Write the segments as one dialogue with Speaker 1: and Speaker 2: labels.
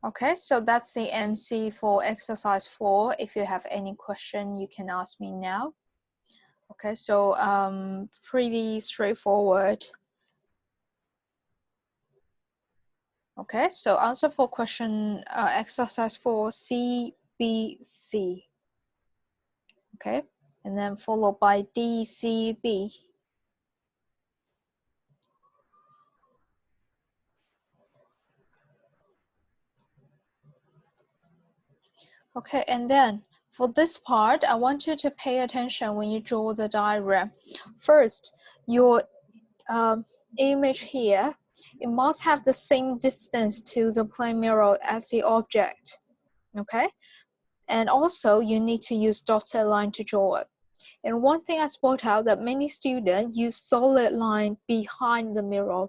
Speaker 1: Okay, so that's the MC for exercise 4. If you have any question, you can ask me now. Okay, so pretty straightforward. Okay, so answer for question exercise 4, C, B, C. Okay, and then followed by D, C, B. Okay, and then for this part, I want you to pay attention when you draw the diagram. First, your image here, it must have the same distance to the plane mirror as the object. Okay, and also you need to use dotted line to draw it. And one thing I spot out that many students use solid line behind the mirror.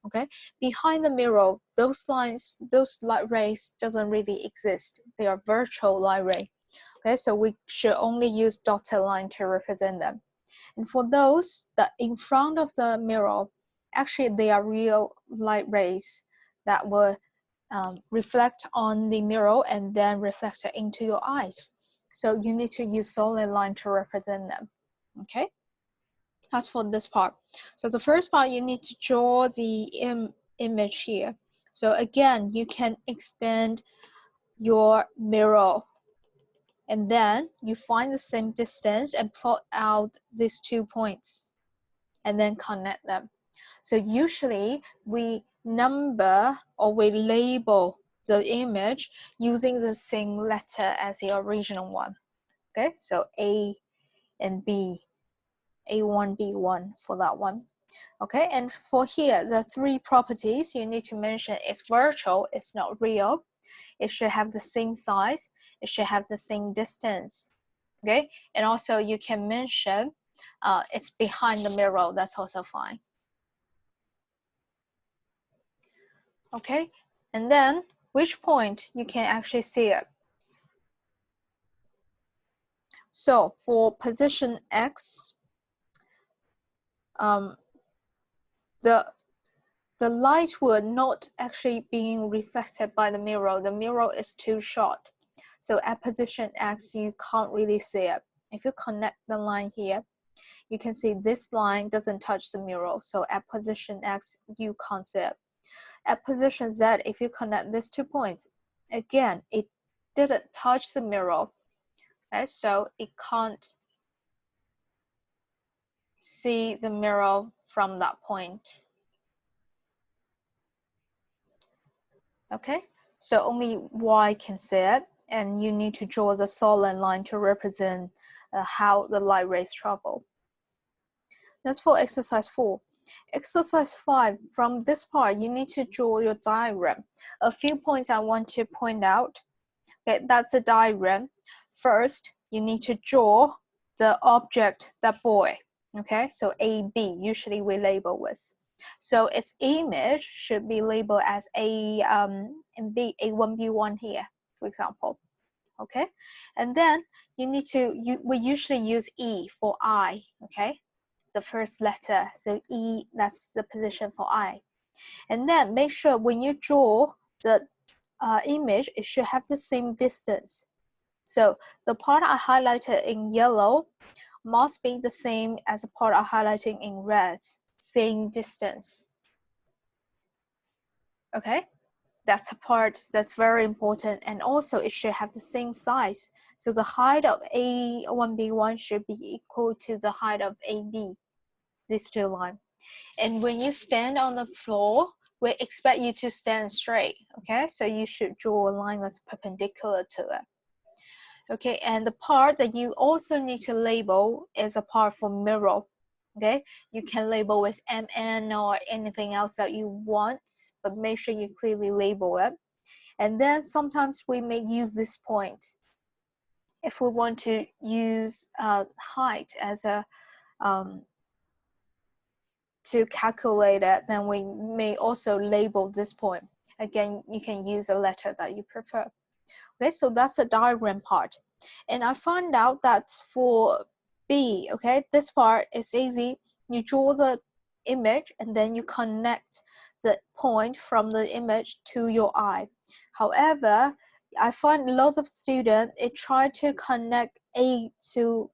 Speaker 1: Okay, behind the mirror, those lines, those light rays doesn't really exist. They are virtual light ray. Okay, so we should only use dotted line to represent them. And for those that in front of the mirror, actually they are real light rays that will reflect on the mirror and then reflect it into your eyes. So you need to use solid line to represent them. Okay, that's for this part. So the first part, you need to draw the image here. So again, you can extend your mirror and then you find the same distance and plot out these 2 points and then connect them. So usually we number or we label the image using the same letter as the original one. Okay, so A and B, A1, B1 for that one. Okay, and for here, the 3 properties you need to mention is virtual, it's not real. It should have the same size. It should have the same distance. Okay, and also you can mention it's behind the mirror, that's also fine. Okay, and then which point you can actually see it. So for position X, the light will not actually being reflected by the mirror. The mirror is too short. So at position X, you can't really see it. If you connect the line here, you can see this line doesn't touch the mirror. So at position X, you can't see it. At position Z, if you connect these 2 points, again, it didn't touch the mirror. Okay, so it can't see the mirror from that point. Okay, so only Y can see it, and you need to draw the solid line to represent how the light rays travel. That's for exercise 4. Exercise 5, from this part, you need to draw your diagram. A few points I want to point out. Okay, that's a diagram. First, you need to draw the object, the boy. Okay, so A, B, usually we label with. So its image should be labeled as A and B, A1, B1 here, for example. Okay, and then you need to, we usually use E for I, okay? The first letter, so E, that's the position for I. And then make sure when you draw the image, it should have the same distance. So the part I highlighted in yellow must be the same as the part I highlighted in red, same distance. Okay, that's a part that's very important, and also it should have the same size. So the height of A1B1 should be equal to the height of AB, these 2 lines. And when you stand on the floor, we expect you to stand straight, okay? So you should draw a line that's perpendicular to it. Okay, and the part that you also need to label is a part for mirror. Okay, you can label with MN or anything else that you want, but make sure you clearly label it. And then sometimes we may use this point. If we want to use height as a to calculate it, then we may also label this point. Again, you can use a letter that you prefer. Okay, so that's the diagram part. And I found out that for B, okay, this part is easy. You draw the image and then you connect the point from the image to your eye. However, I find lots of students try to connect A to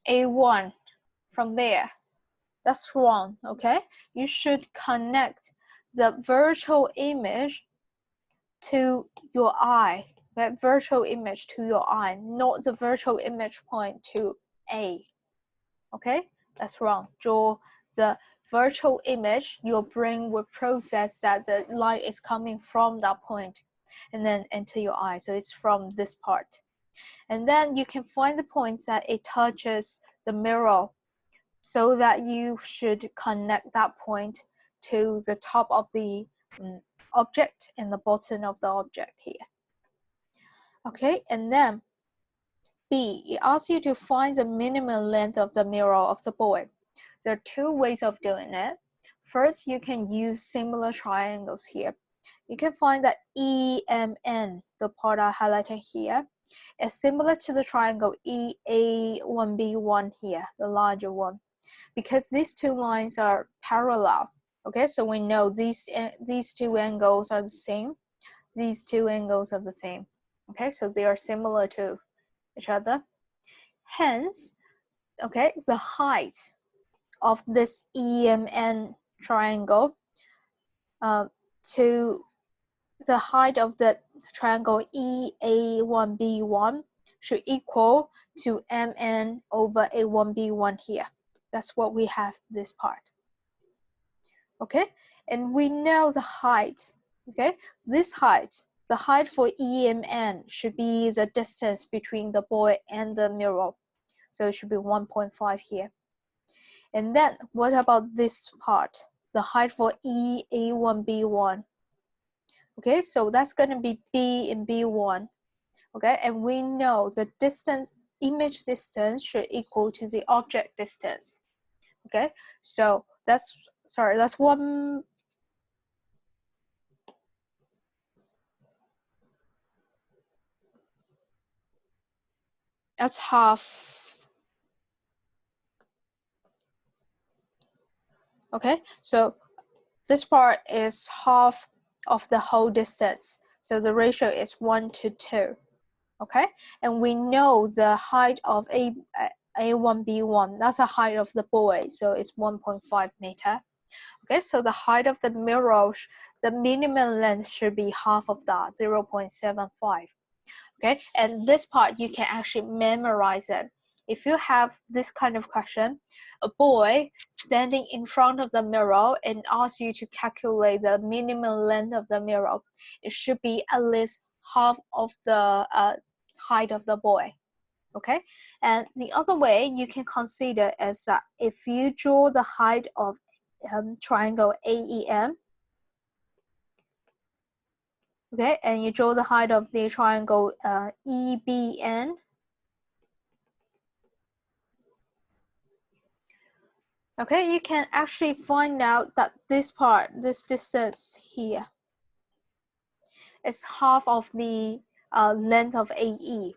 Speaker 1: A1 from there. That's wrong, okay? You should connect the virtual image to your eye, that virtual image to your eye, not the virtual image point to A, okay? That's wrong. Draw the virtual image, your brain will process that the light is coming from that point and then enter your eye. So it's from this part. And then you can find the points that it touches the mirror so that you should connect that point to the top of the object and the bottom of the object here. Okay, and then B, it asks you to find the minimum length of the mirror of the boy. There are two ways of doing it. First, you can use similar triangles here. You can find that EMN, the part I highlighted here, is similar to the triangle EA1B1 here, the larger one, because these two lines are parallel. Okay, so we know these two angles are the same. These two angles are the same. Okay, so they are similar to each other. Hence, okay, the height of this EMN triangle to the height of the triangle EA1B1 should equal to MN over A1B1 here. That's what we have this part. Okay, and we know the height. Okay, this height, the height for EMN should be the distance between the boy and the mirror. So it should be 1.5 here. And then what about this part, the height for EA1B1? Okay, so that's going to be B and B1. Okay, and we know the distance, image distance should equal to the object distance. Okay, so that's one. That's half. Okay, so this part is half of the whole distance. So the ratio is 1 to 2. Okay, and we know the height of A1B1, that's the height of the boy, so it's 1.5 meter. Okay, so the height of the mirror, the minimum length should be half of that, 0.75. Okay, and this part you can actually memorize it. If you have this kind of question, a boy standing in front of the mirror and asks you to calculate the minimum length of the mirror, it should be at least half of the height of the boy. Okay, and the other way you can consider is that if you draw the height of triangle AEM, okay, and you draw the height of the triangle EBN, okay, you can actually find out that this part, this distance here, is half of the length of AE.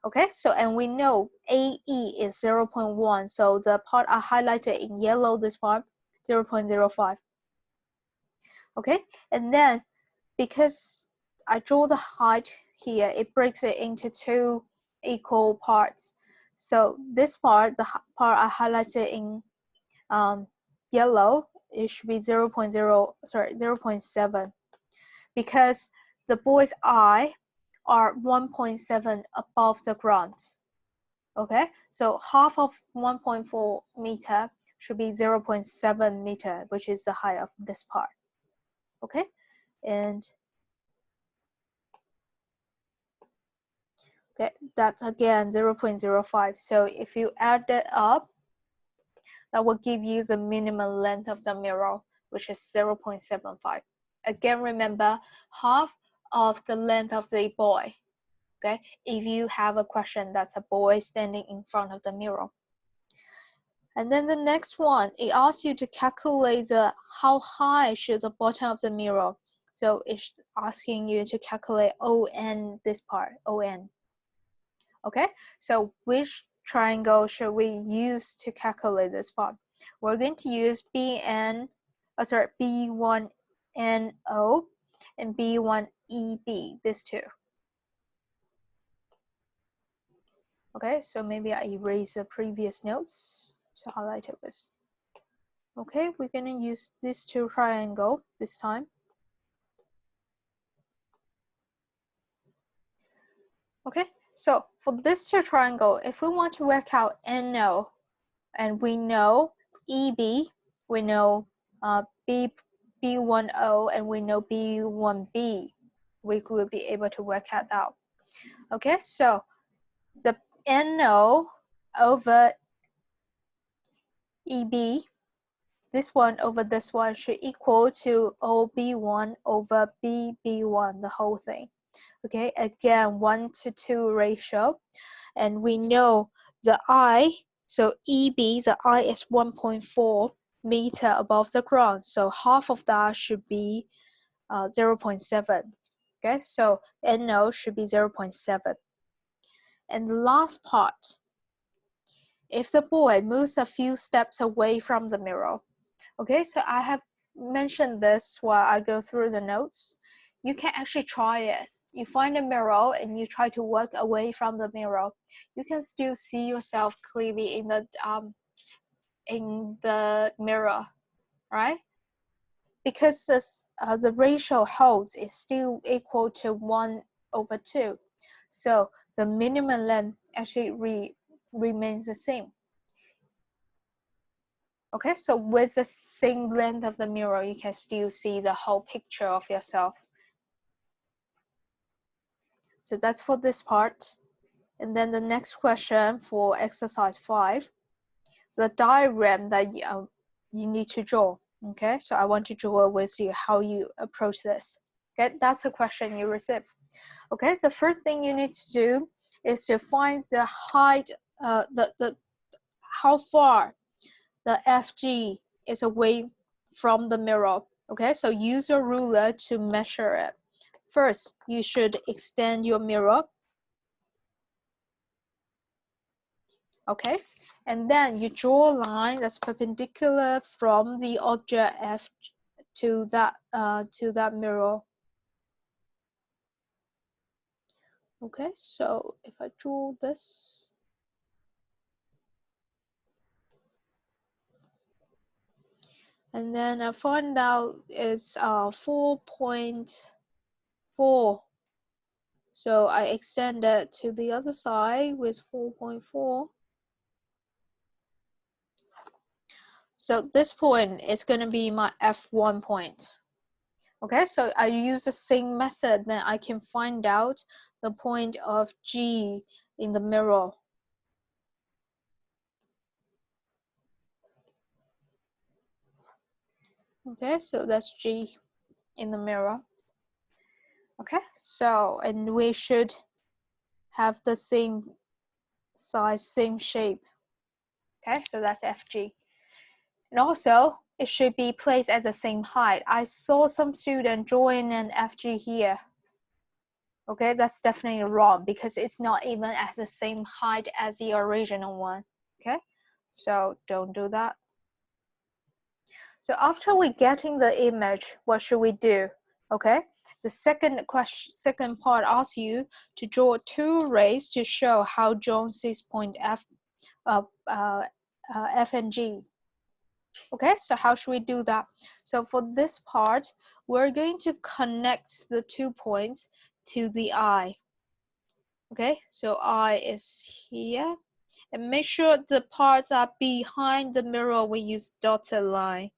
Speaker 1: Okay, so and we know AE is 0.1, so the part I highlighted in yellow, this part, 0.05. Okay, and then because I draw the height here, it breaks it into two equal parts. So this part, the part I highlighted in yellow, it should be 0.7, because the boy's eye are 1.7 above the ground. Okay, so half of 1.4 meter should be 0.7 meter, which is the height of this part. Okay, and okay, that's again 0.05. So if you add that up, that will give you the minimum length of the mirror, which is 0.75. Again, remember, half of the length of the boy. Okay, if you have a question that's a boy standing in front of the mirror. And then the next one, it asks you to calculate how high should the bottom of the mirror. So it's asking you to calculate ON, this part, ON. Okay, so which triangle should we use to calculate this part? we're going to use B1NO and B1EB, these two. Okay, so maybe I erase the previous notes to highlight this. Okay, we're going to use these two triangles this time. Okay, so for this two triangle, if we want to work out NO, and we know EB, we know B10, and we know B1B, we will be able to work out that. Okay, so the NO over EB, this one over this one should equal to OB1 over BB1, the whole thing. Okay, again, 1 to 2 ratio, and we know the I, so EB, the I is 1.4 meter above the ground, so half of that should be 0.7. Okay, so NO should be 0.7. And the last part, if the boy moves a few steps away from the mirror, okay, so I have mentioned this while I go through the notes. You can actually try it. You find a mirror and you try to walk away from the mirror. You can still see yourself clearly in the mirror, right? Because the ratio holds is still equal to 1 over 2. So the minimum length actually remains the same. Okay, so with the same length of the mirror, you can still see the whole picture of yourself. So that's for this part. And then the next question for exercise 5, the diagram that you need to draw. Okay, so I want to draw with you how you approach this. Okay, that's the question you receive. Okay, the first thing you need to do is to find the height, how far the FG is away from the mirror. Okay, so use your ruler to measure it. First, you should extend your mirror. Okay, and then you draw a line that's perpendicular from the object F to that mirror. Okay, so if I draw this, and then I find out it's 4.4. So I extend it to the other side with 4.4. So this point is going to be my F1 point. Okay, so I use the same method, then I can find out the point of G in the mirror. Okay, so that's G in the mirror. Okay, so, and we should have the same size, same shape. Okay, so that's FG. And also, it should be placed at the same height. I saw some student drawing an FG here. Okay, that's definitely wrong because it's not even at the same height as the original one. Okay, so don't do that. So after we getting the image, what should we do? Okay, the second part asks you to draw two rays to show how John sees point F and G. Okay, so how should we do that? So for this part, we're going to connect the 2 points to the eye. Okay, so eye is here. And make sure the parts are behind the mirror. We use dotted line.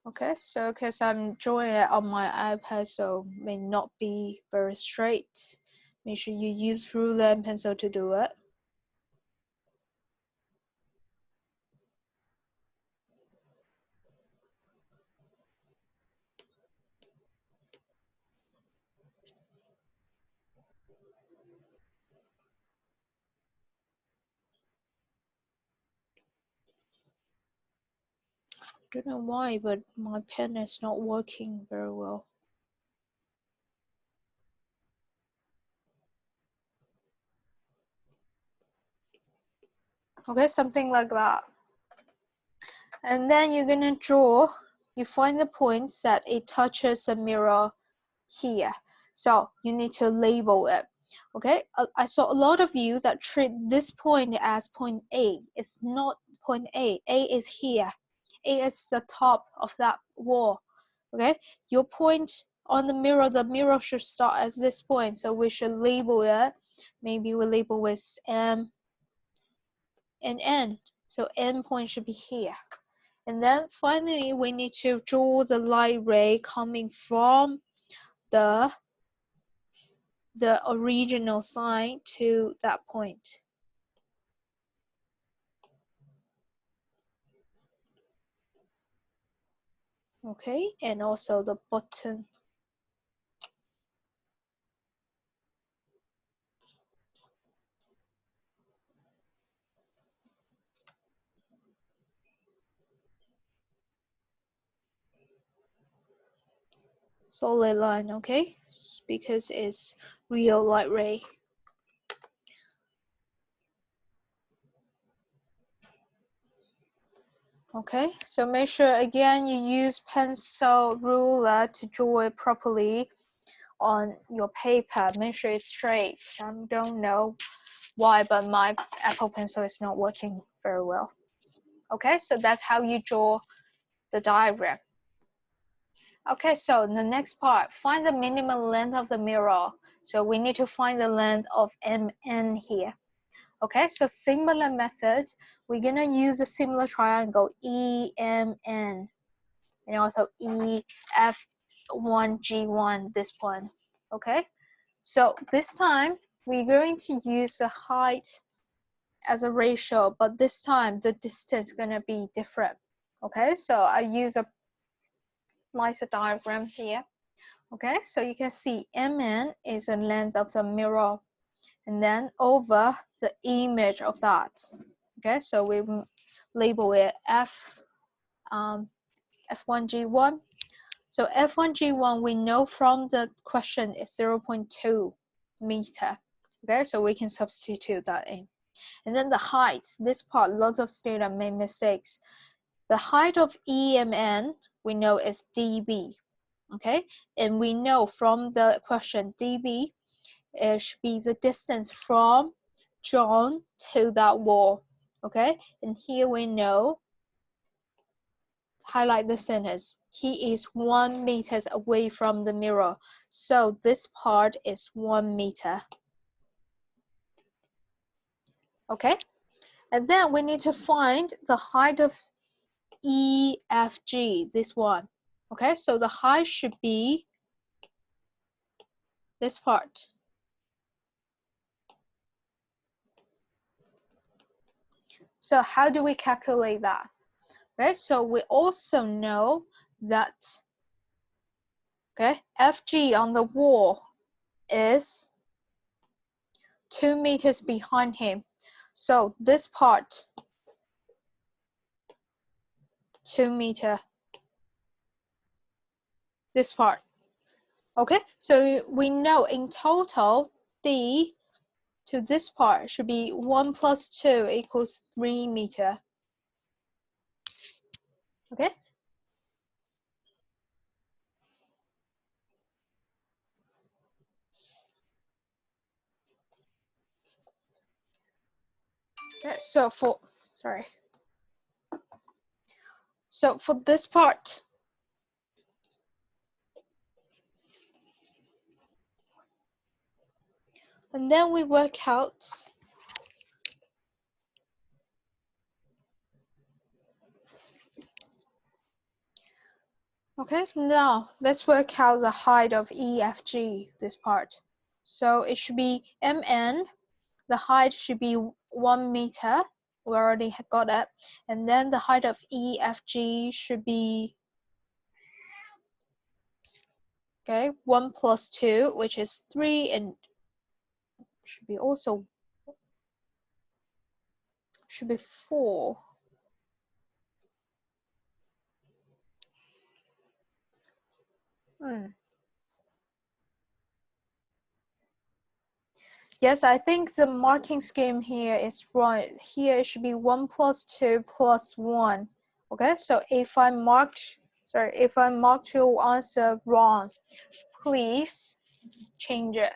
Speaker 1: Okay, so because I'm drawing it on my iPad, so may not be very straight. Make sure you use ruler and pencil to do it. Don't know why, but my pen is not working very well. Okay, something like that. And then you're gonna draw, you find the points that it touches the mirror here. So you need to label it. Okay, I saw a lot of you that treat this point as point A. It's not point A. A is here. A is the top of that wall. Okay, your point on the mirror should start as this point. So we should label it. Maybe we label with M and N. So N point should be here. And then finally, we need to draw the light ray coming from the original sign to that point. Okay, and also the button. Solid line, okay, because it's real light ray. Okay, so make sure again you use pencil ruler to draw it properly on your paper. Make sure it's straight. I don't know why, but my Apple Pencil is not working very well. Okay, so that's how you draw the diagram. Okay, so the next part, find the minimum length of the mirror. So we need to find the length of MN here. Okay, so similar method, we're gonna use a similar triangle EMN and also EF1G1, this one. Okay, so this time we're going to use the height as a ratio, but this time the distance is gonna be different. Okay, so I use a nicer diagram here. Okay, so you can see MN is the length of the mirror and then over the image of that. Okay, so we label it F1G1. So F1G1 we know from the question is 0.2 meter. Okay, so we can substitute that in. And then the height, this part, lots of students made mistakes. The height of EMN we know is dB. Okay, and we know from the question dB it should be the distance from John to that wall. Okay, and here we know, highlight the sentence, he is 1 meter away from the mirror, so this part is 1 meter. Okay, and then we need to find the height of EFG, this one. Okay, so the height should be this part. So how do we calculate that? Okay, so we also know that, okay, FG on the wall is 2 meters behind him. So this part, 2 meter, this part. Okay, so we know in total, D to this part should be 1 plus 2 equals 3 meter. Okay. So for this part, and then we work out okay, now let's work out the height of EFG, this part. So it should be MN, the height should be 1 meter, we already got it, and then the height of EFG should be, okay, 1 plus 2, which is 3, and should be 4. Yes, I think the marking scheme here is wrong. Here it should be 1 plus 2 plus 1. Okay, so if I marked your answer wrong, please change it.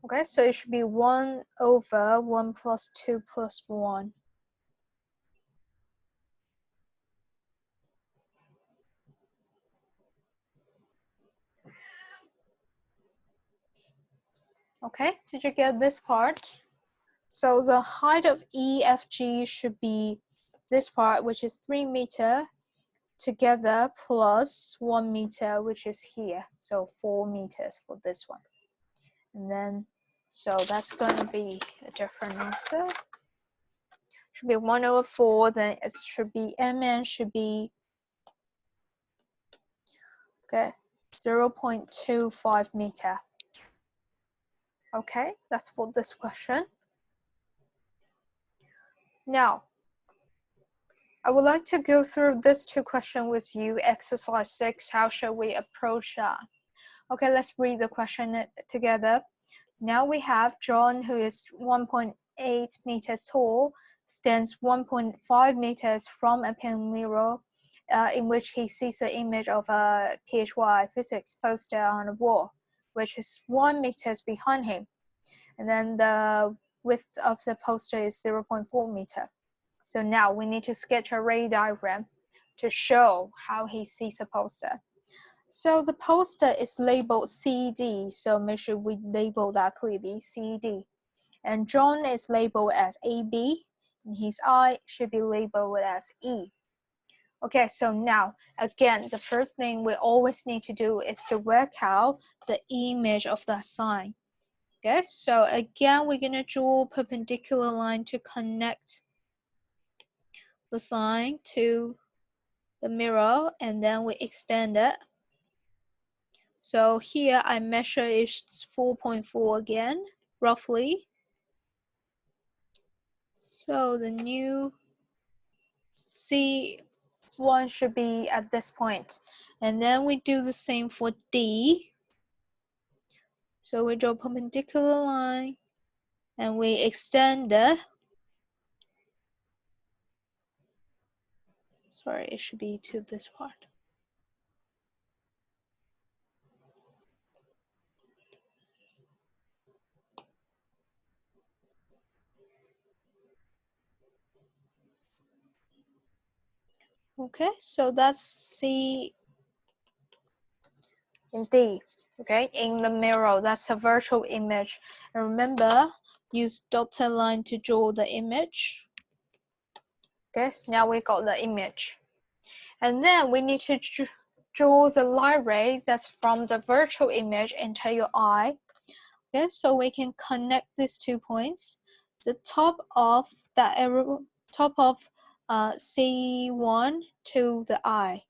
Speaker 1: Okay, so it should be 1 over 1 plus 2 plus 1. Okay, did you get this part? So the height of EFG should be this part, which is 3 meters, together plus 1 meter, which is here. So 4 meters for this one. And then, so that's going to be a different answer. Should be 1 over 4, then it should be MN should be, okay, 0.25 meter. Okay, that's for this question. Now, I would like to go through this 2 questions with you. Exercise 6, how should we approach that? Okay, let's read the question together. Now we have John, who is 1.8 meters tall, stands 1.5 meters from a pen mirror in which he sees the image of a PHY physics poster on a wall, which is 1 meter behind him. And then the width of the poster is 0.4 meter. So now we need to sketch a ray diagram to show how he sees the poster. So the poster is labeled CD, so make sure we label that clearly, CD. And John is labeled as AB, and his eye should be labeled as E. Okay, so now, again, the first thing we always need to do is to work out the image of that sign. Okay, so again, we're gonna draw a perpendicular line to connect the sign to the mirror, and then we extend it. So here I measure it's 4.4 again, roughly. So the new C1 should be at this point. And then we do the same for D. So we draw a perpendicular line and we extend it. Sorry, it should be to this part. Okay, so that's C and D. Okay, in the mirror, that's a virtual image. And remember, use dotted line to draw the image. Okay, now we got the image. And then we need to draw the light ray that's from the virtual image into your eye. Okay, so we can connect these 2 points. The top of that arrow, top of C1 to the eye.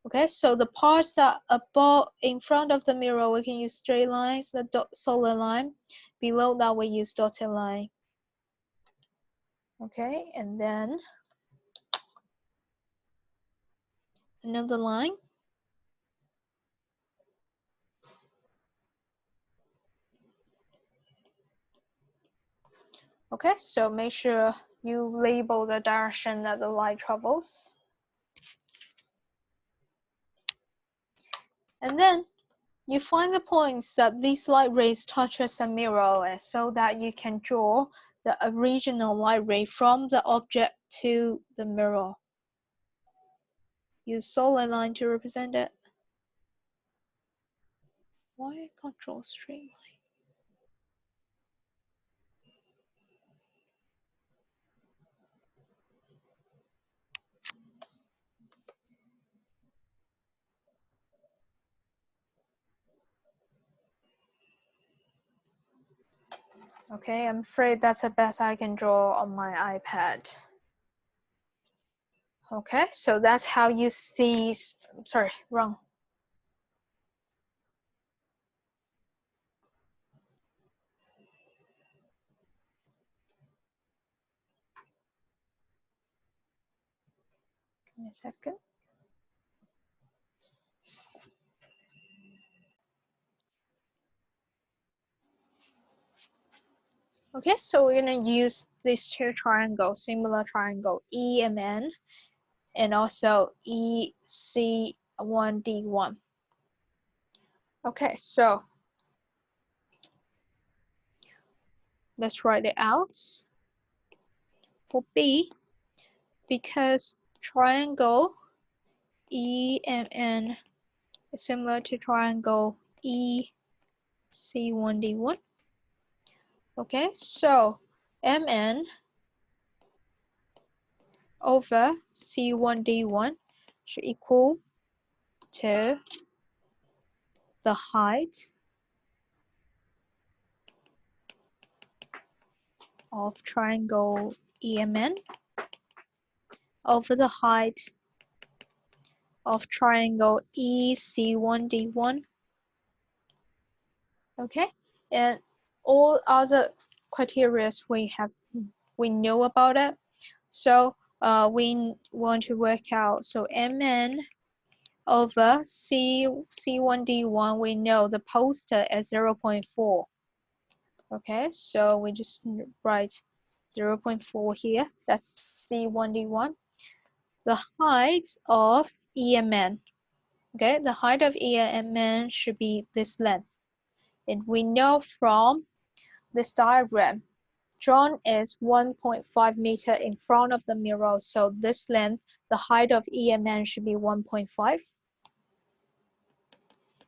Speaker 1: Okay, so the parts that above, in front of the mirror, we can use straight lines, the solid line. Below that, we use dotted line. Okay, and then another line. Okay, so make sure you label the direction that the light travels. And then you find the points that these light rays touches a mirror so that you can draw the original light ray from the object to the mirror. Use solid line to represent it. Why I can't draw a straight line? Okay, I'm afraid that's the best I can draw on my iPad. Okay, so that's how you see, sorry, wrong. Give me a second. Okay, so we're gonna use these two triangles, similar triangle EMN and also EC1D1. Okay, so let's write it out. For B, because triangle EMN is similar to triangle EC1D1. Okay, so MN over C1D1 should equal to the height of triangle EMN over the height of triangle EC1D1. Okay, and all other criteria we know about it. So we want to work out, so MN over C1D1, we know the poster is 0.4. Okay, so we just write 0.4 here. That's C1D1. The height of EMN. Okay, the height of EMN should be this length. And we know from this diagram, John is 1.5 meter in front of the mirror. So this length, the height of EMN should be 1.5.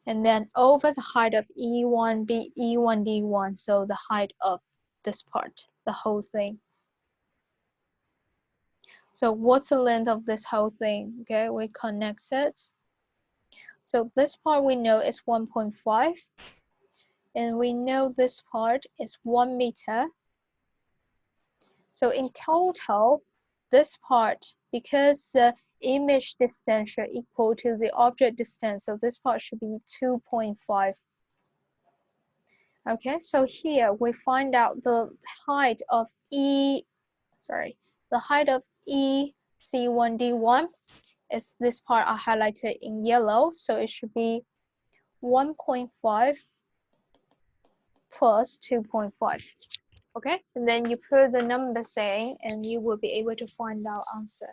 Speaker 1: And then over the height of E1D1, so the height of this part, the whole thing. So what's the length of this whole thing? Okay, we connect it. So this part we know is 1.5. And we know this part is 1 meter. So in total, this part, because the image distance should equal to the object distance, so this part should be 2.5. Okay, so here we find out the height of the height of EC1D1 is this part I highlighted in yellow, so it should be 1.5 plus 2.5. Okay, and then you put the numbers in and you will be able to find out answer.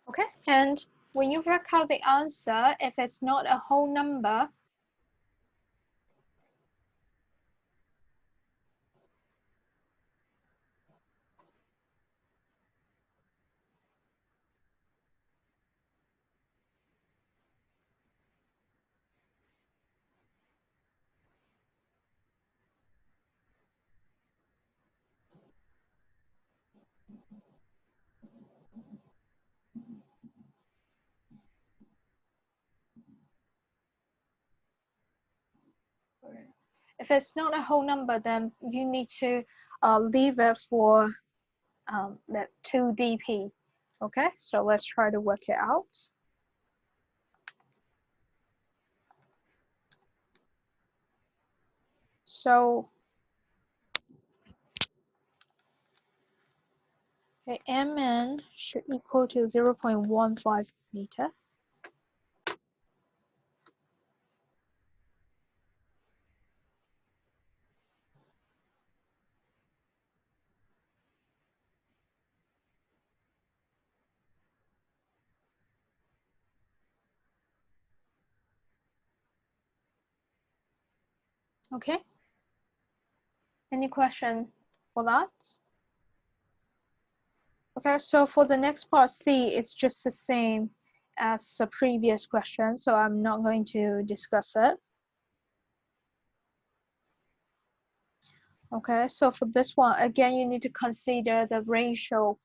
Speaker 1: Okay, and when you work out the answer, if it's not a whole number, if it's not a whole number, then you need to leave it for that 2dp. Okay, so let's try to work it out. So, okay, Mn should equal to 0.15 meter. Okay, any question for that? Okay, so for the next part C, it's just the same as the previous question, so I'm not going to discuss it. Okay, so for this one, again, you need to consider the ratio.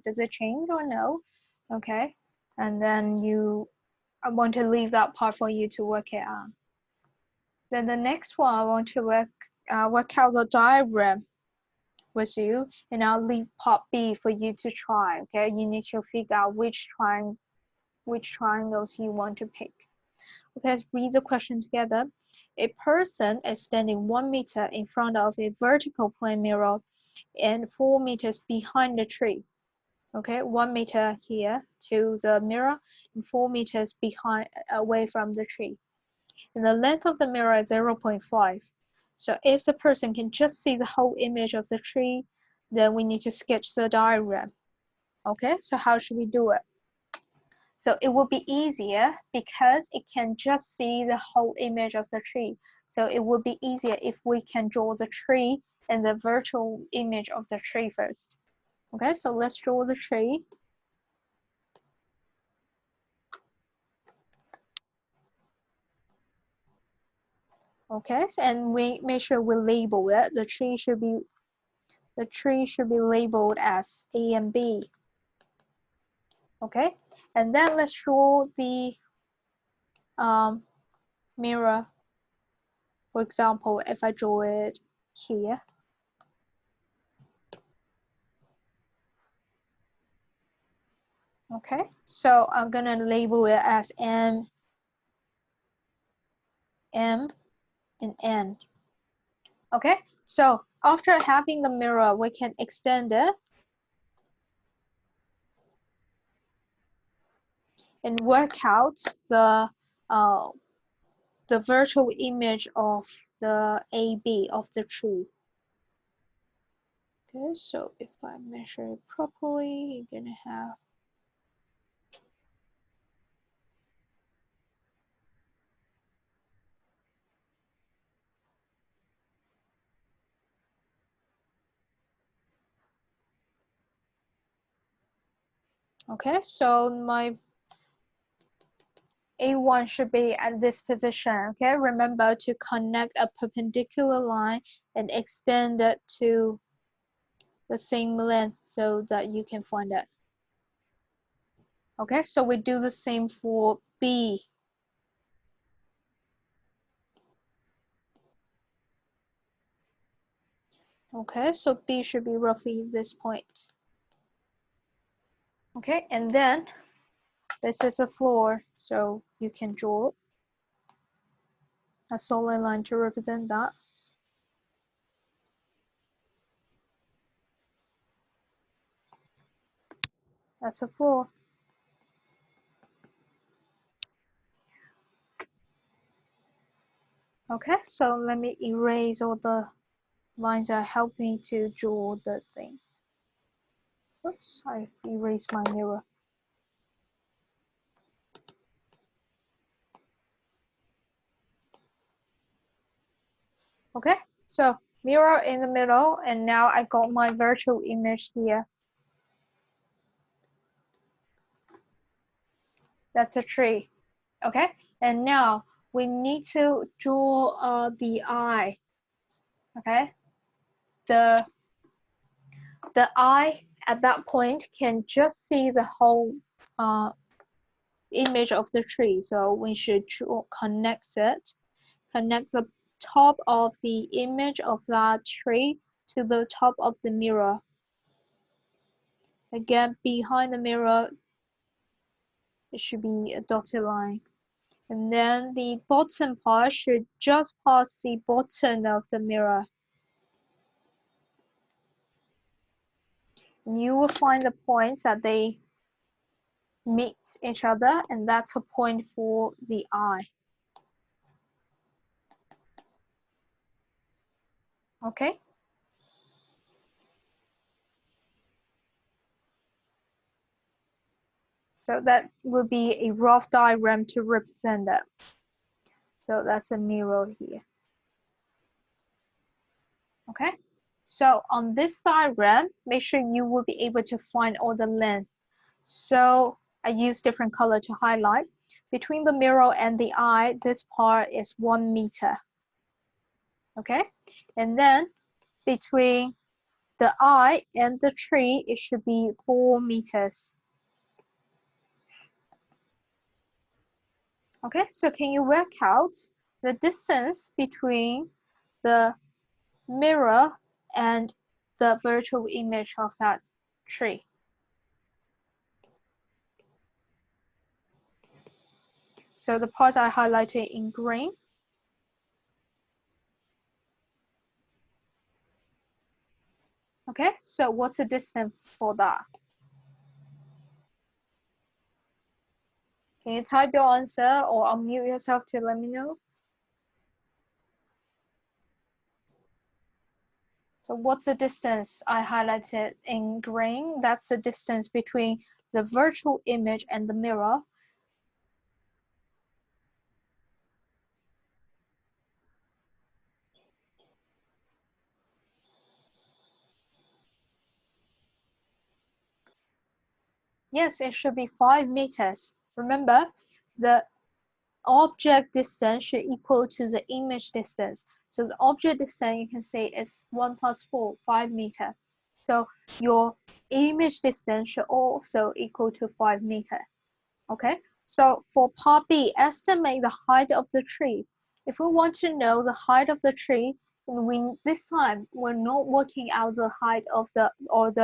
Speaker 1: Does it change or no? Okay, and then I want to leave that part for you to work it out. Then the next one, I want to work out the diagram with you, and I'll leave part B for you to try. Okay, you need to figure out which triangles you want to pick. Okay, let's read the question together. A person is standing 1 meter in front of a vertical plane mirror and 4 meters behind the tree. Okay, 1 meter here to the mirror and 4 meters behind away from the tree. And the length of the mirror is 0.5. So if the person can just see the whole image of the tree, then we need to sketch the diagram. Okay, so how should we do it? So it will be easier because it can just see the whole image of the tree. So it would be easier if we can draw the tree and the virtual image of the tree first. Okay, so let's draw the tree. Okay, and we make sure we label it. The tree should be labeled as A and B. Okay, and then let's draw the mirror. For example, if I draw it here. Okay, so I'm gonna label it as M, and N. Okay, so after having the mirror, we can extend it and work out the virtual image of the AB of the tree. Okay, so if I measure it properly, you're gonna have okay, so my A1 should be at this position. Okay, remember to connect a perpendicular line and extend it to the same length so that you can find it. Okay, so we do the same for B. Okay, so B should be roughly this point. Okay, and then this is a floor, so you can draw a solid line to represent that. That's a floor. Okay, so let me erase all the lines that help me to draw the thing. Oops, I erased my mirror. Okay, so mirror in the middle, and now I got my virtual image here. That's a tree. Okay, and now we need to draw the eye. Okay, the eye at that point can just see the whole image of the tree, so we should connect the top of the image of that tree to the top of the mirror. Again, behind the mirror, it should be a dotted line. And then the bottom part should just pass the bottom of the mirror. And you will find the points that they meet each other, and that's a point for the eye. Okay? So that will be a rough diagram to represent that. So that's a mirror here. Okay? So on this diagram, make sure you will be able to find all the length. So I use different color to highlight. Between the mirror and the eye, this part is 1 meter. Okay? And then between the eye and the tree, it should be 4 meters. Okay, so can you work out the distance between the mirror and the virtual image of that tree? So the parts I highlighted in green. Okay, so what's the distance for that? Can you type your answer or unmute yourself to let me know? So what's the distance I highlighted in green? That's the distance between the virtual image and the mirror. Yes, it should be 5 meters. Remember, the object distance should equal to the image distance. So the object distance, you can say, is 1 plus 4, 5 meters. So your image distance should also equal to 5 meters. Okay, so for part B, estimate the height of the tree. If we want to know the height of the tree, this time we're not working out the height of the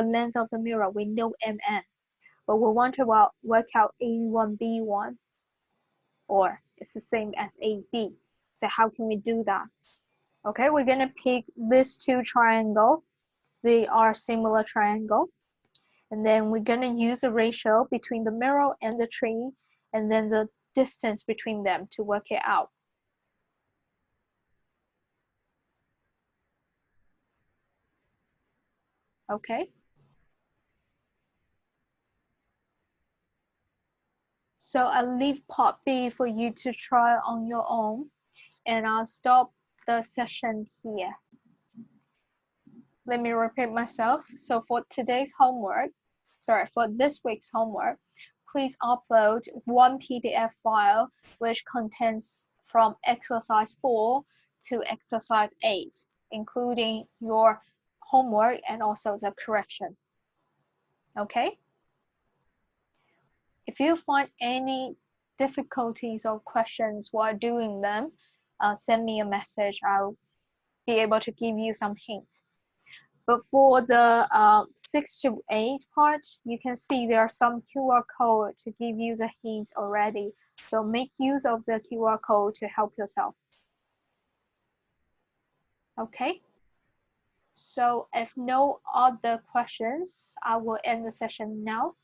Speaker 1: length of the mirror. We know mm, but we want to work out A1, B1, or it's the same as AB. So how can we do that? Okay, we're gonna pick these two triangles. They are similar triangle. And then we're gonna use a ratio between the mirror and the tree, and then the distance between them to work it out. Okay. So I'll leave part B for you to try on your own, and I'll stop the session here. Let me repeat myself. So for today's homework, for this week's homework, please upload one PDF file which contains from exercise 4 to exercise 8, including your homework and also the correction. Okay? If you find any difficulties or questions while doing them, send me a message. I'll be able to give you some hints. But for the 6 to 8 part, you can see there are some QR code to give you the hint already. So make use of the QR code to help yourself. Okay. So if no other questions, I will end the session now.